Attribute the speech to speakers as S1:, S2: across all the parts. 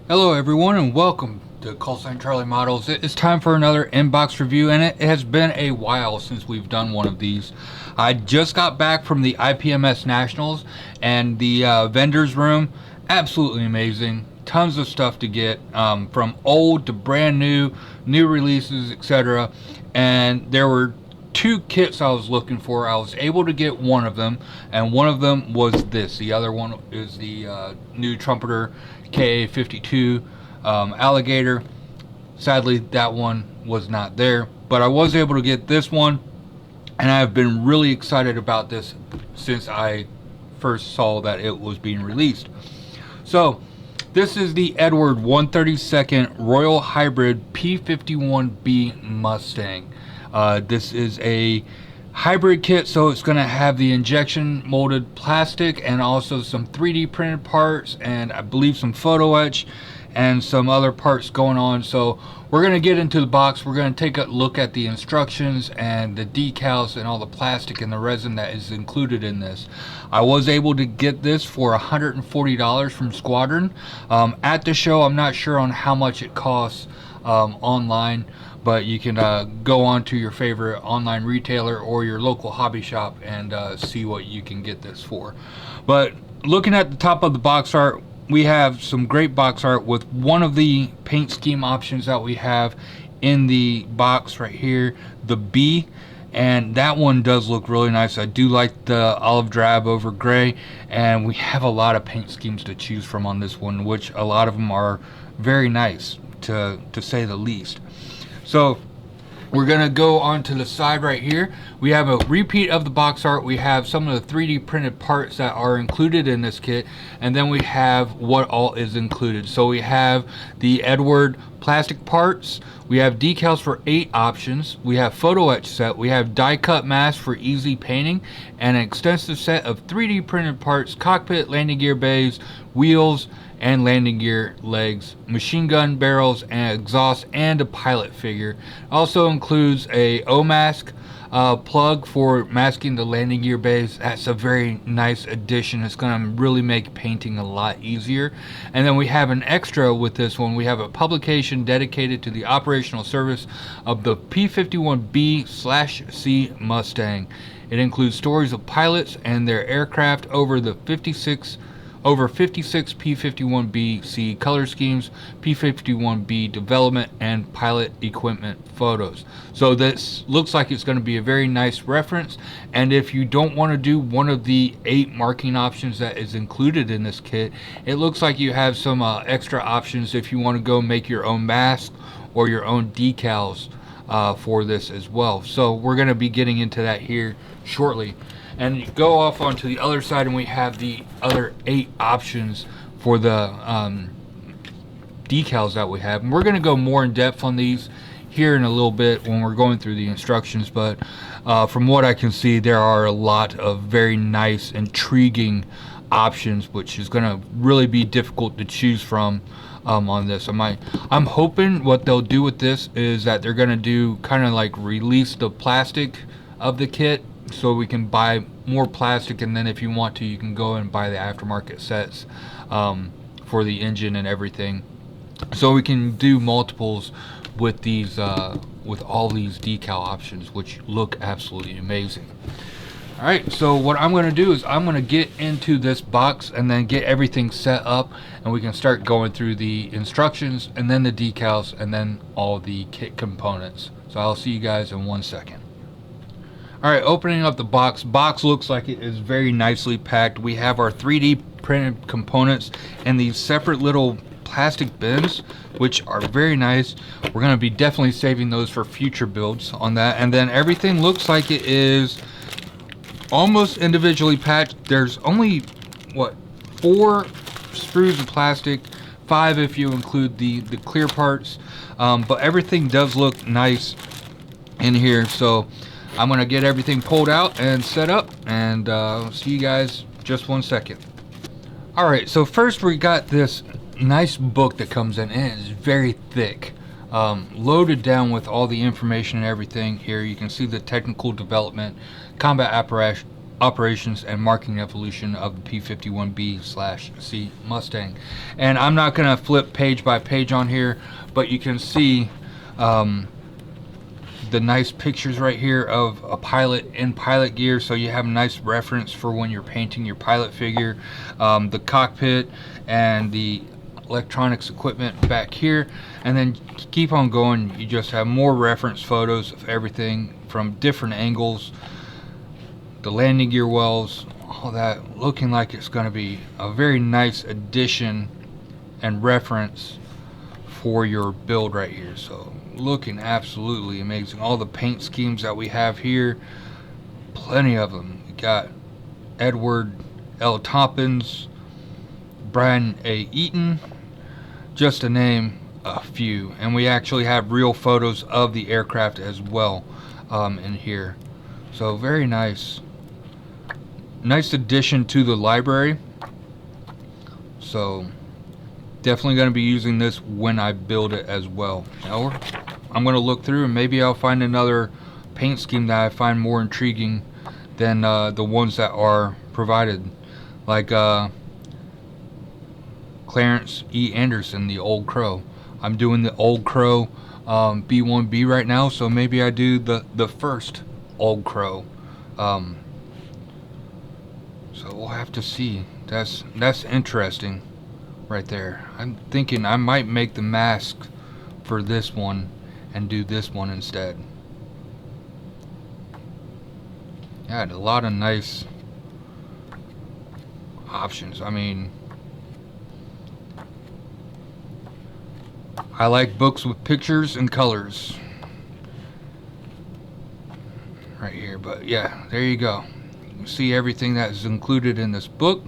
S1: Hello everyone and welcome to Callsign Charlie Models. It's time for another inbox review, and it has been a while since we've done one of these. I just got back from the IPMS Nationals and the vendor's room. Absolutely amazing. Tons of stuff to get, from old to brand new, new releases, etc. And there were two kits I was looking for. I was able to get one of them, and one of them was this. The other one is the new Trumpeter K-52 Alligator. Sadly, that one was not there, but I was able to get this one, and I've been really excited about this since I first saw that it was being released. So, this is the Eduard 132nd Royal Hybrid P-51B Mustang. This is a hybrid kit, so it's going to have the injection molded plastic and also some 3D printed parts, and I believe some Photo-etch and some other parts going on. So we're going to get into the box. We're going to take a look at the instructions and the decals and all the plastic and the resin that is included in this. I was able to get this for $140 from Squadron. At the show, I'm not sure on how much it costs online, but you can go on to your favorite online retailer or your local hobby shop and see what you can get this for. But looking at the top of the box art, we have some great box art with one of the paint scheme options that we have in the box right here, the B, and that one does look really nice. I do like the olive drab over gray, and we have a lot of paint schemes to choose from on this one, which a lot of them are very nice, to say the least. So we're gonna go on to the side right here. We have a repeat of the box art. We have some of the 3D printed parts that are included in this kit, and then we have what all is included. So we have the Eduard plastic parts, we have decals for 8 options, we have photo etch set, we have die cut masks for easy painting, and an extensive set of 3D printed parts, cockpit, landing gear bays, wheels, and landing gear legs, machine gun barrels and exhaust, and a pilot figure. Also includes a O-mask plug for masking the landing gear bays. That's a very nice addition. It's going to really make painting a lot easier. And then we have an extra with this one. We have a publication dedicated to the operational service of the P-51B/C Mustang. It includes stories of pilots and their aircraft over 56 P-51B/C color schemes, P-51B development, and pilot equipment photos. So this looks like it's going to be a very nice reference, and if you don't want to do one of the 8 marking options that is included in this kit, it looks like you have some extra options if you want to go make your own mask or your own decals for this as well. So we're going to be getting into that here shortly. And you go off onto the other side, and we have the other 8 options for the decals that we have. And we're going to go more in depth on these here in a little bit when we're going through the instructions. But from what I can see, there are a lot of very nice, intriguing options, which is going to really be difficult to choose from on this. I'm hoping what they'll do with this is that they're going to do kind of like release the plastic of the kit, so we can buy more plastic, and then if you want to, you can go and buy the aftermarket sets for the engine and everything, so we can do multiples with these with all these decal options, which look absolutely amazing. Alright, so what I'm going to do is I'm going to get into this box and then get everything set up, and we can start going through the instructions and then the decals and then all the kit components. So I'll see you guys in 1 second. Alright, opening up the box. Box looks like it is very nicely packed. We have our 3D printed components and these separate little plastic bins, which are very nice. We're going to be definitely saving those for future builds on that. And then everything looks like it is almost individually packed. There's only, what, 4 screws of plastic, 5 if you include the clear parts. But everything does look nice in here. So I'm going to get everything pulled out and set up, and see you guys just 1 second. Alright, so first we got this nice book that comes in, and it's very thick. Loaded down with all the information and everything. Here you can see the technical development, combat operations and marking evolution of the P-51B/C Mustang. And I'm not going to flip page by page on here, but you can see the nice pictures right here of a pilot in pilot gear, so you have a nice reference for when you're painting your pilot figure. The cockpit and the electronics equipment back here, and then keep on going. You just have more reference photos of everything from different angles, the landing gear wells, all that, looking like it's going to be a very nice addition and reference for your build right here. So looking absolutely amazing. All the paint schemes that we have here, plenty of them. We got Edward L. Tompkins, Brian A. Eaton, just to name a few. And we actually have real photos of the aircraft as well in here. So very nice. Nice addition to the library. So definitely going to be using this when I build it as well. Now I'm going to look through and maybe I'll find another paint scheme that I find more intriguing than the ones that are provided, like Clarence E. Anderson, the Old Crow. I'm doing the Old Crow B1B right now, so maybe I do the first Old Crow. So we'll have to see. That's interesting right there. I'm thinking I might make the mask for this one and do this one instead. Yeah, a lot of nice options. I mean, I like books with pictures and colors right here, but yeah, there you go. You can see everything that is included in this book.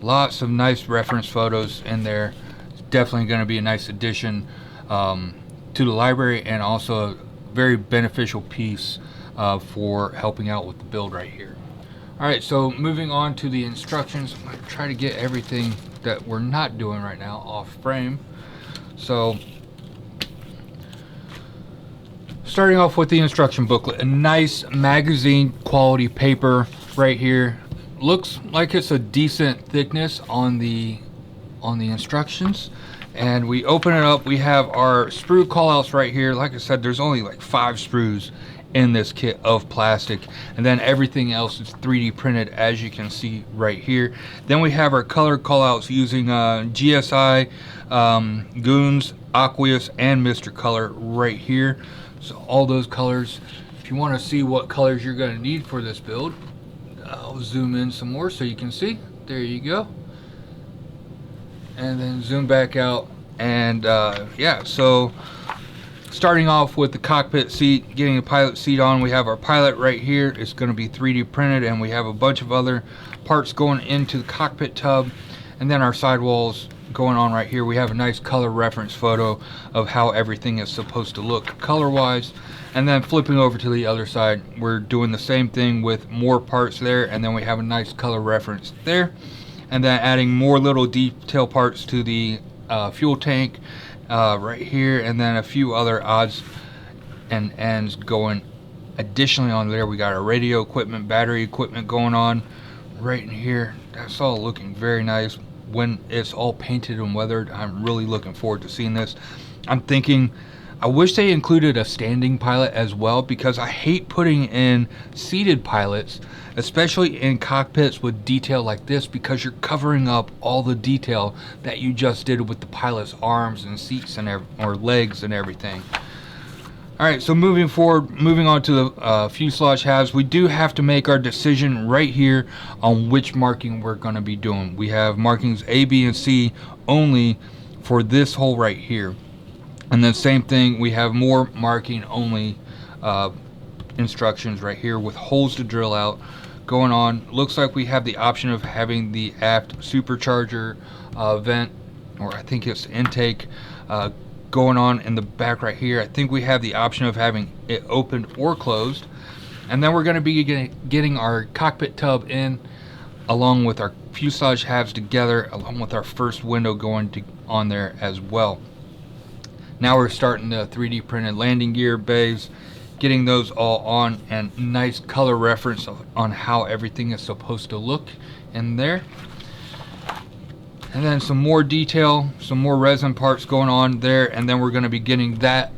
S1: Lots of nice reference photos in there. It's definitely going to be a nice addition to the library, and also a very beneficial piece for helping out with the build right here. Alright, so moving on to the instructions. I'm going to try to get everything that we're not doing right now off frame. So starting off with the instruction booklet, a nice magazine quality paper right here. Looks like it's a decent thickness on the instructions. And we open it up, we have our sprue callouts right here. Like I said, there's only like 5 sprues in this kit of plastic, and then everything else is 3D printed, as you can see right here. Then we have our color callouts using GSI, Goons, Aqueous, and Mr. Color right here. So all those colors. If you want to see what colors you're going to need for this build, I'll zoom in some more so you can see. There you go. And then zoom back out, and yeah, so starting off with the cockpit seat, getting the pilot seat on, we have our pilot right here. It's going to be 3D printed, and we have a bunch of other parts going into the cockpit tub, and then our sidewalls going on right here. We have a nice color reference photo of how everything is supposed to look color wise. And then flipping over to the other side, we're doing the same thing with more parts there, and then we have a nice color reference there, and then adding more little detail parts to the fuel tank right here, and then a few other odds and ends going additionally on there. We got our radio equipment, battery equipment going on right in here. That's all looking very nice when it's all painted and weathered. I'm really looking forward to seeing this. I'm thinking I wish they included a standing pilot as well, because I hate putting in seated pilots, especially in cockpits with detail like this, because you're covering up all the detail that you just did with the pilot's arms and seats and or legs and everything. Alright, so moving forward, moving on to the fuselage halves, we do have to make our decision right here on which marking we're going to be doing. We have markings A, B, and C only for this hole right here. And then same thing, we have more marking only instructions right here with holes to drill out going on. Looks like we have the option of having the aft supercharger vent, or I think it's intake, going on in the back right here. I think we have the option of having it opened or closed. And then we're going to be getting our cockpit tub in along with our fuselage halves together, along with our first window going on there as well. Now we're starting the 3D printed landing gear bays getting those all on, and nice color reference on how everything is supposed to look in there. And then some more detail, some more resin parts going on there, and then we're going to be getting that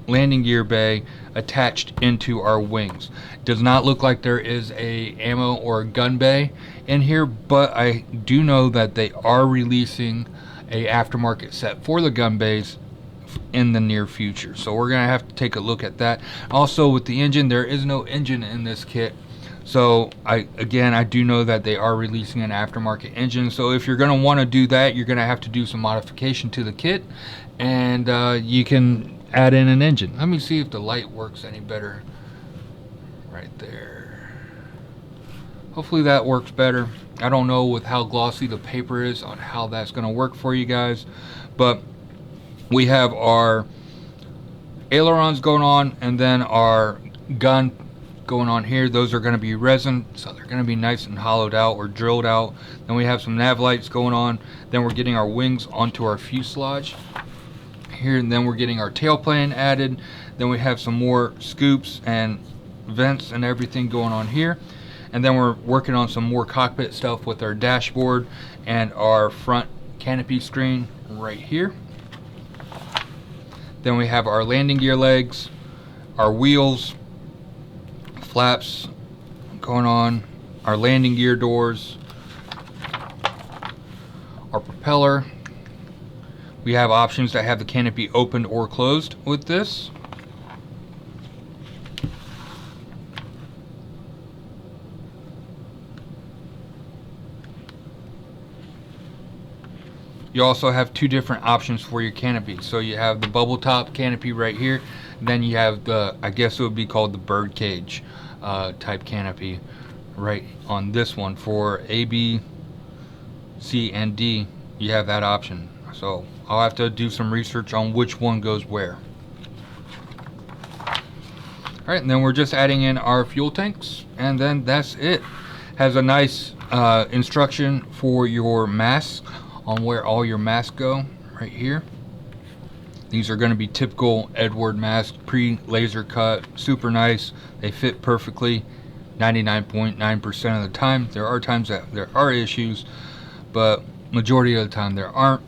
S1: landing gear bay attached into our wings. Does not look like there is a ammo or a gun bay in here, but I do know that they are releasing a aftermarket set for the gun bays in the near future, so we're gonna have to take a look at that. Also, with the engine, there is no engine in this kit, so I do know that they are releasing an aftermarket engine. So if you're gonna want to do that, you're gonna have to do some modification to the kit, and you can add in an engine. Let me see if the light works any better right there. Hopefully that works better. I don't know with how glossy the paper is on how that's going to work for you guys, but we have our ailerons going on, and then our gun going on here. Those are going to be resin, so they're going to be nice and hollowed out or drilled out. Then we have some nav lights going on. Then we're getting our wings onto our fuselage here, and then we're getting our tailplane added. Then we have some more scoops and vents and everything going on here, and then we're working on some more cockpit stuff with our dashboard and our front canopy screen right here. Then we have our landing gear legs, our wheels, flaps going on, our landing gear doors, our propeller. We have options that have the canopy opened or closed with this. You also have two different options for your canopy. So you have the bubble top canopy right here. Then you have the, I guess it would be called the bird cage type canopy right on this one. For A, B, C, and D, you have that option. So I'll have to do some research on which one goes where. Alright, and then we're just adding in our fuel tanks, and then that's it. Has a nice instruction for your masks, on where all your masks go right here. These are going to be typical Eduard masks, pre-laser cut, super nice. They fit perfectly 99.9% of the time. There are times that there are issues, but majority of the time there aren't.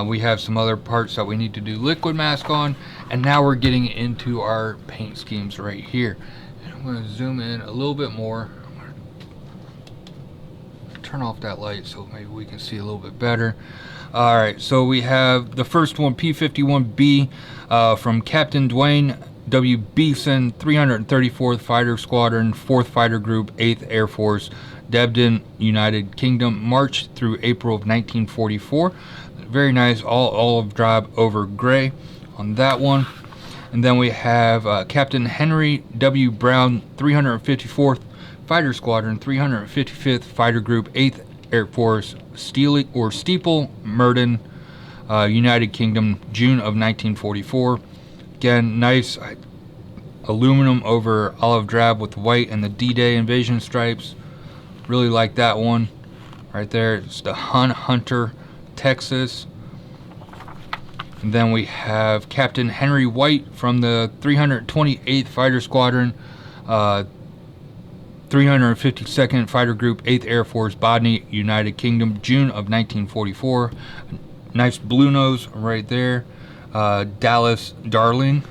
S1: We have some other parts that we need to do liquid mask on, and now we're getting into our paint schemes right here. And I'm going to zoom in a little bit more. I'm going to turn off that light so maybe we can see a little bit better. Alright, so we have the first one, P-51B, from Captain Dwayne W. Beeson, 334th Fighter Squadron, 4th Fighter Group, 8th Air Force, Debden, United Kingdom, March through April of 1944. Very nice, all olive drab over gray on that one. And then we have Captain Henry W. Brown, 354th Fighter Squadron, 355th Fighter Group, 8th Air Force, Steeple, Murden, United Kingdom, June of 1944. Again, nice aluminum over olive drab with white and the D-Day invasion stripes. Really like that one right there. It's the Hunter, Texas. And then we have Captain Henry White from the 328th Fighter Squadron, 352nd Fighter Group, 8th Air Force, Bodney, United Kingdom, June of 1944. Nice blue nose right there. Dallas Darling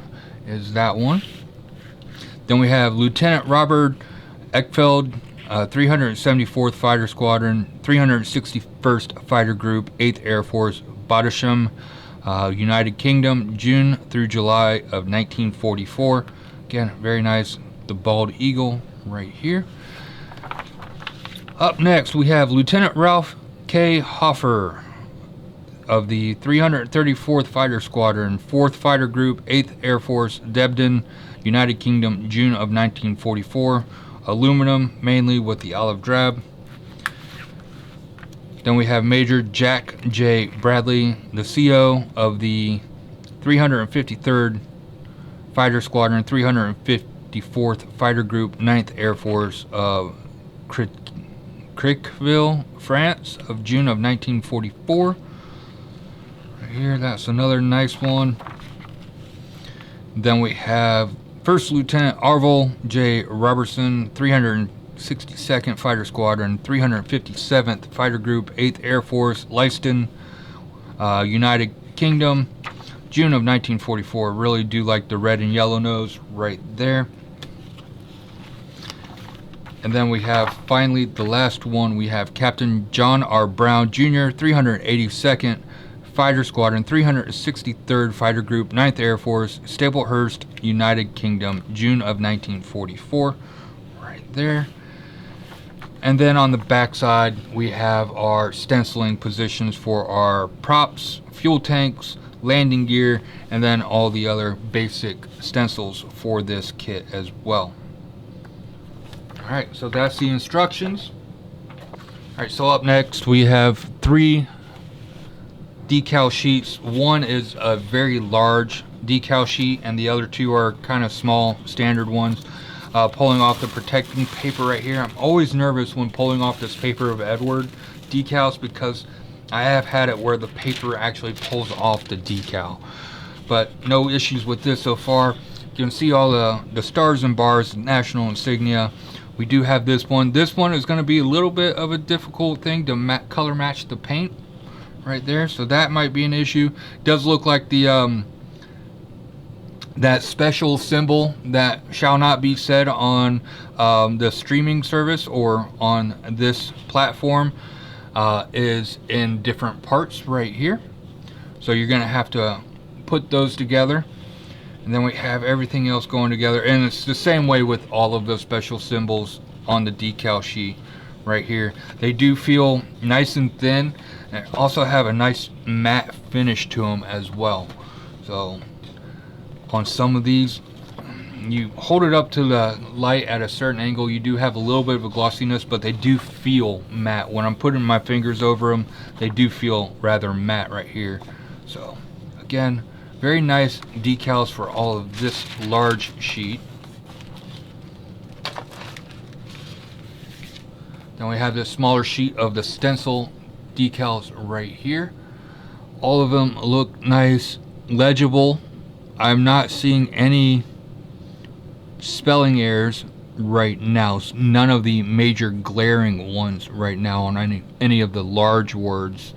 S1: is that one. Then we have Lieutenant Robert Eckfeld, 374th Fighter Squadron, 361st Fighter Group, 8th Air Force, Bodisham, United Kingdom, June through July of 1944. Again, very nice. The bald eagle right here. Up next, we have Lieutenant Ralph K. Hoffer of the 334th Fighter Squadron, 4th Fighter Group, 8th Air Force, Debden, United Kingdom, June of 1944. Aluminum, mainly with the olive drab. Then we have Major Jack J. Bradley, the CO of the 353rd Fighter Squadron, 354th Fighter Group, 9th Air Force of Criqueville, France, of June of 1944. Right here, that's another nice one. Then we have First Lieutenant Arvil J. Robertson, 362nd Fighter Squadron, 357th Fighter Group, 8th Air Force, Leiston, United Kingdom, June of 1944. Really do like the red and yellow nose right there. And then we have, finally, the last one, we have Captain John R. Brown Jr., 382nd Fighter Squadron, 363rd Fighter Group, 9th Air Force, Staplehurst, United Kingdom, June of 1944. Right there. And then on the back side, we have our stenciling positions for our props, fuel tanks, landing gear, and then all the other basic stencils for this kit as well. Alright, so that's the instructions. Alright, so up next we have 3 decal sheets. One is a very large decal sheet and the other 2 are kind of small standard ones. Pulling off the protecting paper right here. I'm always nervous when pulling off this paper of Eduard decals because I have had it where the paper actually pulls off the decal. But no issues with this so far. You can see all the stars and bars, national insignia. We do have this one. This one is going to be a little bit of a difficult thing to color match the paint right there, so that might be an issue. Does look like the that special symbol that shall not be said on the streaming service or on this platform is in different parts right here, so you're going to have to put those together. And then we have everything else going together, and it's the same way with all of the special symbols on the decal sheet right here. They do feel nice and thin, and also have a nice matte finish to them as well. So on some of these, you hold it up to the light at a certain angle, you do have a little bit of a glossiness, but they do feel matte. When I'm putting my fingers over them, they do feel rather matte right here. So again, very nice decals for all of this large sheet. Then we have this smaller sheet of the stencil decals right here. All of them look nice, legible. I'm not seeing any spelling errors right now. None of the major glaring ones right now on any of the large words,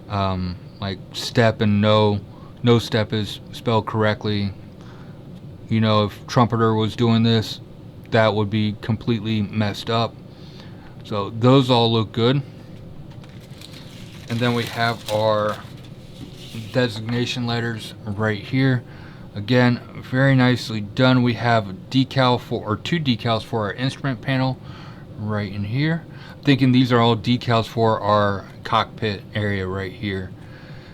S1: like step and no. No step is spelled correctly. You know, if trumpeter was doing this, that would be completely messed up. So those all look good. And then we have our designation letters right here. Again, very nicely done. We have a decal for, or 2 decals for our instrument panel right in here. I'm thinking these are all decals for our cockpit area right here.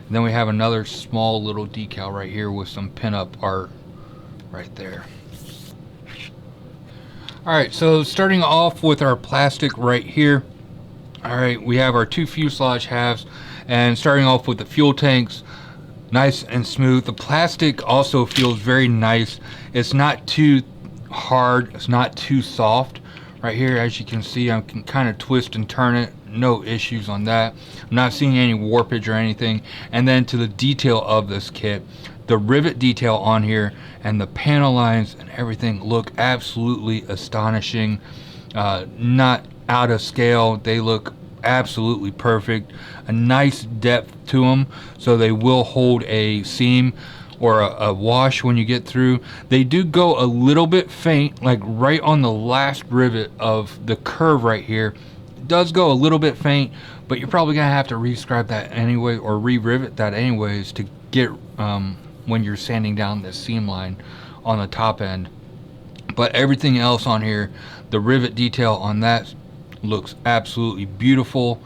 S1: And then we have another small little decal right here with some pin-up art right there. Alright, so starting off with our plastic right here. Alright, we have our 2 fuselage halves, and starting off with the fuel tanks, nice and smooth. The plastic also feels very nice. It's not too hard, it's not too soft. Right here, as you can see, I can kind of twist and turn it. No issues on that. I'm not seeing any warpage or anything. And then to the detail of this kit, the rivet detail on here and the panel lines and everything look absolutely astonishing. Not out of scale. They look absolutely perfect. A nice depth to them, so they will hold a seam or a wash when you get through. They do go a little bit faint, like right on the last rivet of the curve right here. Does go a little bit faint, but you're probably gonna have to rescribe that anyway, or re-rivet that anyways, to get when you're sanding down the seam line on the top end. But everything else on here, the rivet detail on that looks absolutely beautiful.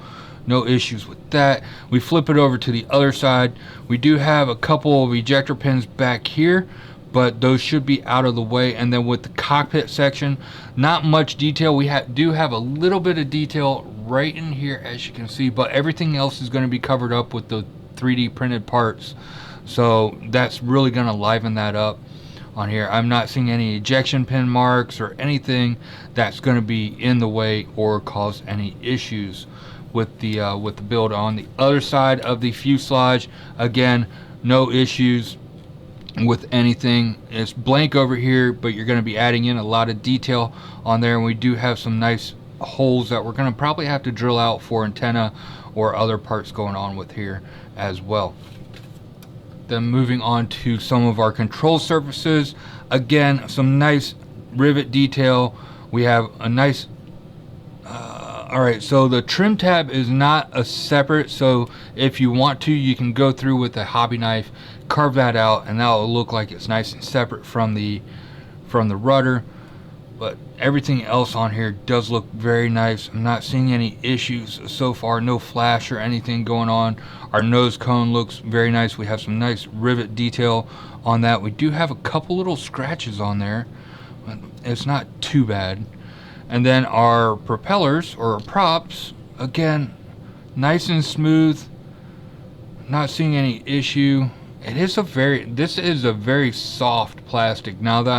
S1: No issues with that. We flip it over to the other side. We do have a couple of ejector pins back here, but those should be out of the way. And then with the cockpit section, not much detail. We do have a little bit of detail right in here, as you can see, but everything else is going to be covered up with the 3D printed parts, so that's really going to liven that up on here. I'm not seeing any ejection pin marks or anything that's going to be in the way or cause any issues with the build. On the other side of the fuselage, again, no issues. with anything. It's blank over here, but you're going to be adding in a lot of detail on there, and we do have some nice holes that we're going to probably have to drill out for antenna or other parts going on with here as well. Then moving on to some of our control surfaces, again some nice rivet detail. We have a nice alright, so the trim tab is not a separate, so if you want to, you can go through with a hobby knife, carve that out, and that will look like it's nice and separate from the rudder. But everything else on here does look very nice. I'm not seeing any issues so far, no flash or anything going on. Our nose cone looks very nice. We have some nice rivet detail on that. We do have a couple little scratches on there, but it's not too bad. And then our propellers or props, again, nice and smooth. Not seeing any issue. This is a very soft plastic. Now that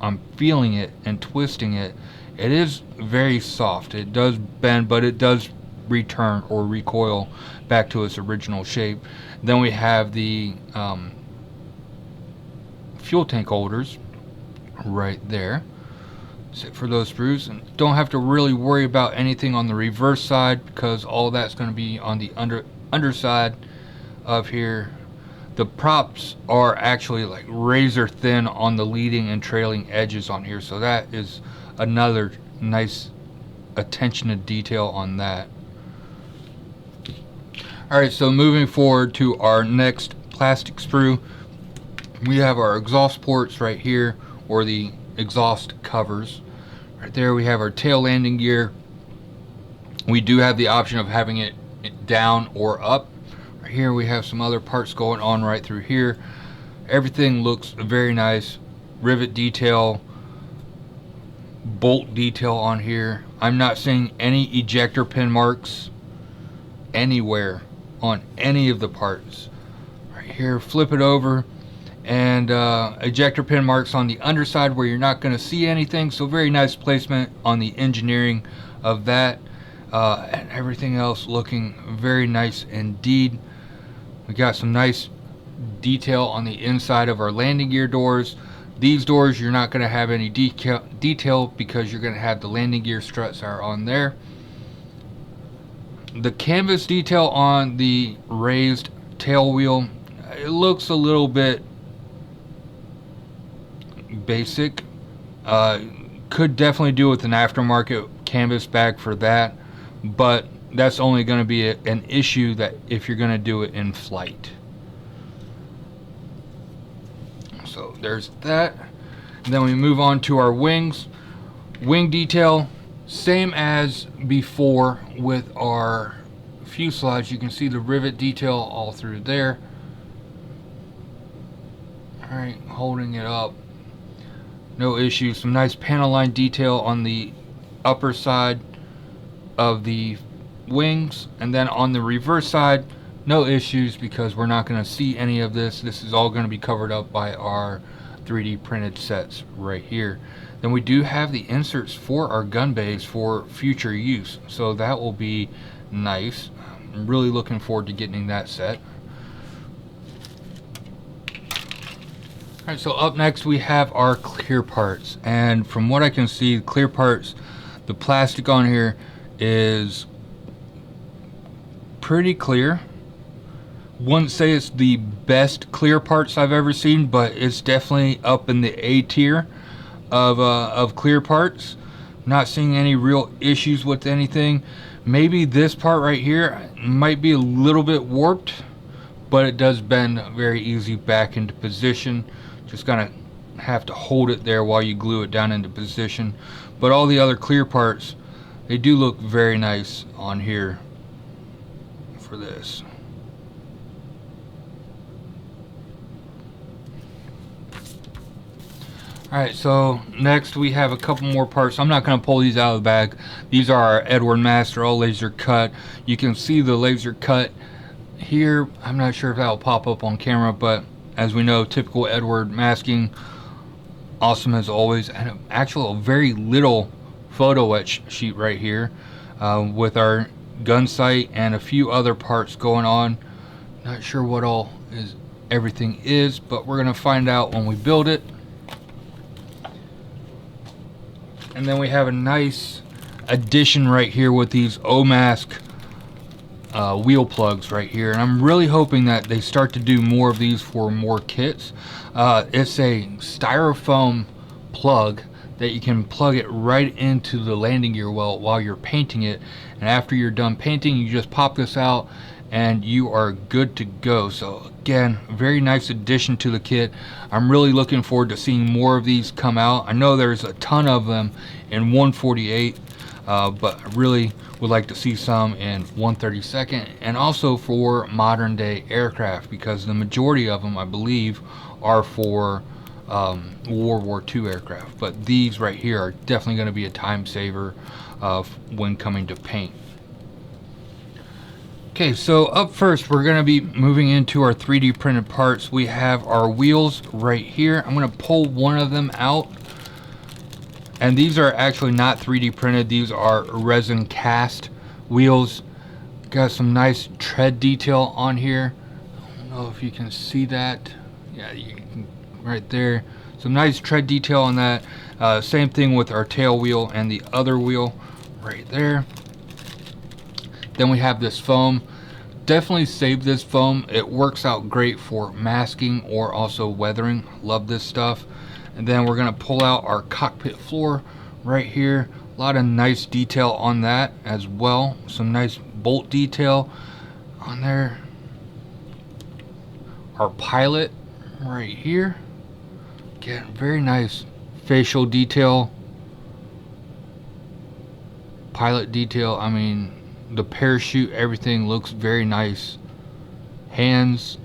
S1: I'm feeling it and twisting it, it is very soft. It does bend, but it does return or recoil back to its original shape. Then we have the fuel tank holders right there. Sit for those screws, and don't have to really worry about anything on the reverse side because all that's going to be on the underside of here. The props are actually like razor thin on the leading and trailing edges on here, so that is another nice attention to detail on that. Alright, so moving forward to our next plastic sprue, we have our exhaust ports right here, or the exhaust covers. Right there we have our tail landing gear. We do have the option of having it down or up. Right here we have some other parts going on right through here. Everything looks very nice. Rivet detail, bolt detail on here. I'm not seeing any ejector pin marks anywhere on any of the parts. Right here, flip it over, and ejector pin marks on the underside where you're not going to see anything, so very nice placement on the engineering of that, and everything else looking very nice indeed. We got some nice detail on the inside of our landing gear doors. These doors you're not going to have any detail because you're going to have the landing gear struts are on there. The canvas detail on the raised tail wheel, it looks a little bit basic. Could definitely do with an aftermarket canvas bag for that, but that's only going to be an issue that if you're going to do it in flight. So there's that. And then we move on to our wings. Wing detail, same as before with our fuselage. You can see the rivet detail all through there. Alright, holding it up, no issue. Some nice panel line detail on the upper side of the wings, and then on the reverse side, no issues because we're not going to see any of this. This is all going to be covered up by our 3D printed sets right here. Then we do have the inserts for our gun bays for future use, so that will be nice. I'm really looking forward to getting that set. Alright, so up next we have our clear parts, and from what I can see, clear parts, the plastic on here is pretty clear. Wouldn't say it's the best clear parts I've ever seen, but it's definitely up in the A tier of clear parts. Not seeing any real issues with anything. Maybe this part right here might be a little bit warped, but it does bend very easy back into position. Just gonna have to hold it there while you glue it down into position. But all the other clear parts, they do look very nice on here for this. Alright, so next we have a couple more parts. I'm not going to pull these out of the bag. These are our Eduard Master all laser cut. You can see the laser cut here. I'm not sure if that will pop up on camera, but as we know, typical Eduard masking, awesome as always. And actually a very little photo-etch sheet right here with our gun sight and a few other parts going on. Not sure what all is everything is, but we're going to find out when we build it. And then we have a nice addition right here with these O-mask wheel plugs right here, and I'm really hoping that they start to do more of these for more kits. It's a styrofoam plug that you can plug it right into the landing gear well while you're painting it, and after you're done painting you just pop this out and you are good to go. So again, very nice addition to the kit. I'm really looking forward to seeing more of these come out. I know there's a ton of them in 148, but I really would like to see some in 132nd, and also for modern day aircraft, because the majority of them I believe are for World War II aircraft, but these right here are definitely going to be a time saver when coming to paint. Okay, so up first we're going to be moving into our 3D printed parts. We have our wheels right here. I'm going to pull one of them out, and these are actually not 3D printed. These are resin cast wheels. Got some nice tread detail on here. I don't know if you can see that. Yeah, you can, right there. Some nice tread detail on that. Same thing with our tail wheel and the other wheel right there. Then we have this foam. Definitely save this foam. It works out great for masking or also weathering. Love this stuff. And then we're going to pull out our cockpit floor right here. A lot of nice detail on that as well. Some nice bolt detail on there. Our pilot right here. Again, very nice facial detail. Pilot detail. I mean, the parachute, everything looks very nice. Hands.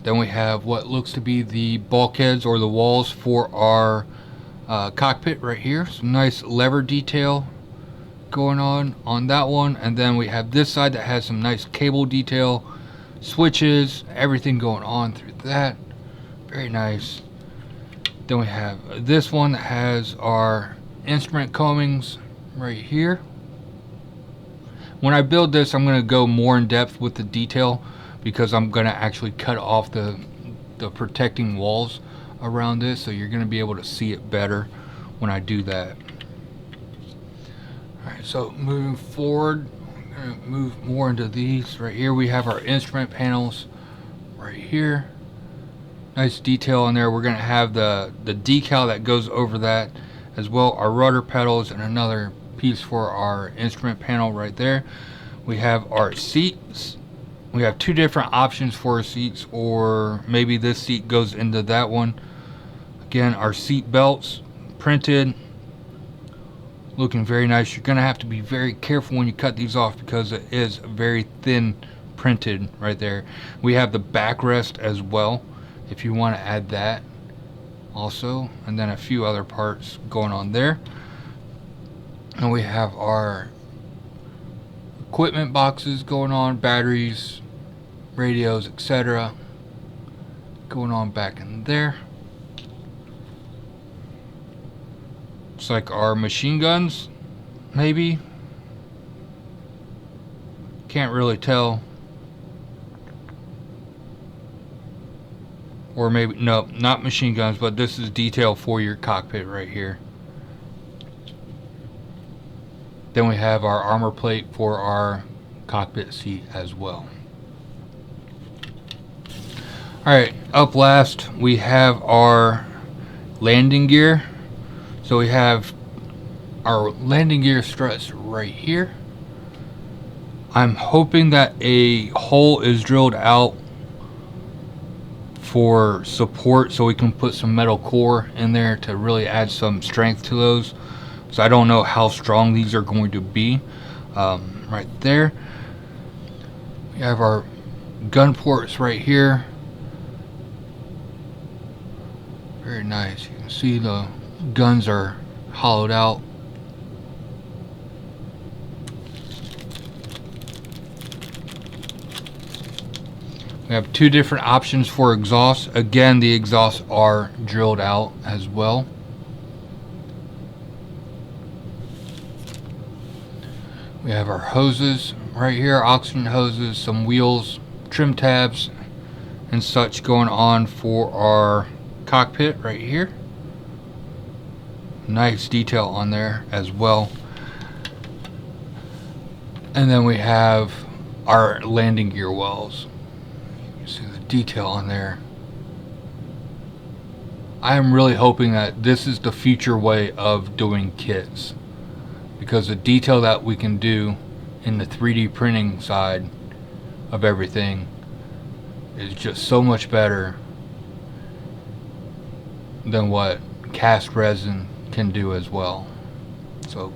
S1: Then we have what looks to be the bulkheads or the walls for our cockpit right here. Some nice lever detail going on that one. And then we have this side that has some nice cable detail, switches, everything going on through that. Very nice. Then we have this one that has our instrument combings right here. When I build this, I'm going to go more in depth with the detail, because I'm going to actually cut off the protecting walls around this, so you're going to be able to see it better when I do that. Alright, so moving forward, I'm going to move more into these. Right here we have our instrument panels right here. Nice detail on there. We're going to have the decal that goes over that as well. Our rudder pedals and another piece for our instrument panel right there. We have our seats. We have two different options for our seats, or maybe this seat goes into that one. Again, our seat belts printed, looking very nice. You're going to have to be very careful when you cut these off, because it is very thin printed right there. We have the backrest as well, if you want to add that also, and then a few other parts going on there. And we have our equipment boxes going on, batteries, radios, etc. going on back in there. It's like our machine guns, maybe. Can't really tell. Or maybe, no, not machine guns, but this is detail for your cockpit right here. Then we have our armor plate for our cockpit seat as well. Alright, up last we have our landing gear. So we have our landing gear struts right here. I'm hoping that a hole is drilled out for support, so we can put some metal core in there to really add some strength to those. So I don't know how strong these are going to be. Right there we have our gun ports right here. Very nice. You can see the guns are hollowed out. We have two different options for exhaust. Again, the exhausts are drilled out as well. We have our hoses right here, oxygen hoses, some wheels, trim tabs and such going on for our cockpit right here. Nice detail on there as well. And then we have our landing gear wells. You see the detail on there. I am really hoping that this is the future way of doing kits, because the detail that we can do in the 3D printing side of everything is just so much better than what cast resin can do as well. So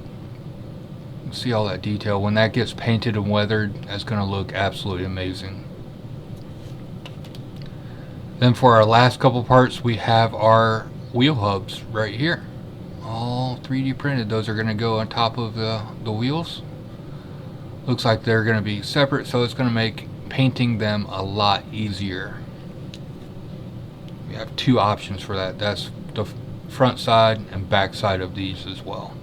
S1: see all that detail. When that gets painted and weathered, that's going to look absolutely amazing. Then for our last couple parts, we have our wheel hubs right here, all 3D printed. Those are going to go on top of the wheels. Looks like they're going to be separate, so it's going to make painting them a lot easier. We have two options for that. That's the front side and back side of these as well.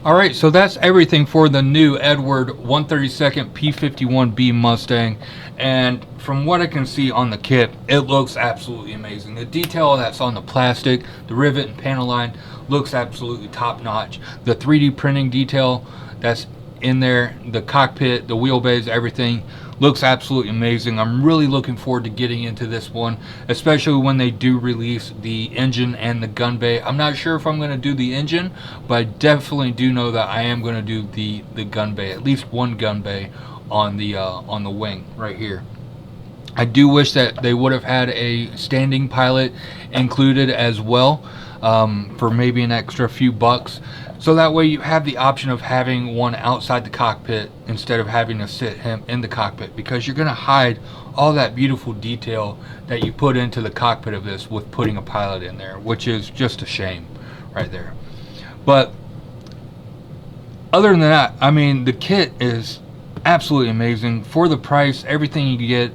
S1: Alright, so that's everything for the new Eduard 132nd P-51B Mustang, and from what I can see on the kit, it looks absolutely amazing. The detail that's on the plastic, the rivet and panel line looks absolutely top notch. The 3D printing detail that's in there, the cockpit, the wheelbase, everything looks absolutely amazing. I'm really looking forward to getting into this one, especially when they do release the engine and the gun bay. I'm not sure if I'm going to do the engine, but I definitely do know that I am going to do the gun bay, at least one gun bay on the wing right here. I do wish that they would have had a standing pilot included as well, for maybe an extra few bucks. So that way you have the option of having one outside the cockpit instead of having to sit him in the cockpit, because you're going to hide all that beautiful detail that you put into the cockpit of this with putting a pilot in there, which is just a shame right there. But other than that, I mean, the kit is absolutely amazing for the price. Everything you get,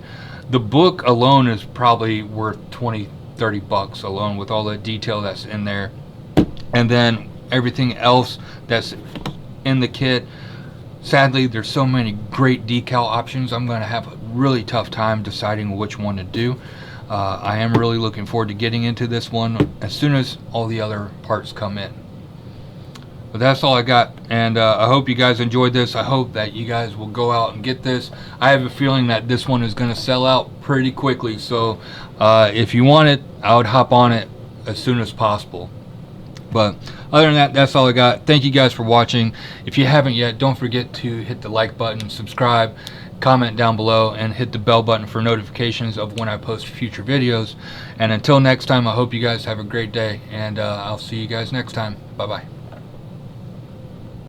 S1: the book alone is probably worth 20-30 bucks alone, with all the detail that's in there, and then everything else that's in the kit. Sadly, there's so many great decal options. I'm going to have a really tough time deciding which one to do. I am really looking forward to getting into this one as soon as all the other parts come in. But that's all I got, and I hope you guys enjoyed this. I hope that you guys will go out and get this. I have a feeling that this one is going to sell out pretty quickly, so if you want it, I would hop on it as soon as possible. But other than that, that's all I got. Thank you guys for watching. If you haven't yet, don't forget to hit the like button, subscribe, comment down below, and hit the bell button for notifications of when I post future videos. And until next time, I hope you guys have a great day, and I'll see you guys next time. Bye-bye.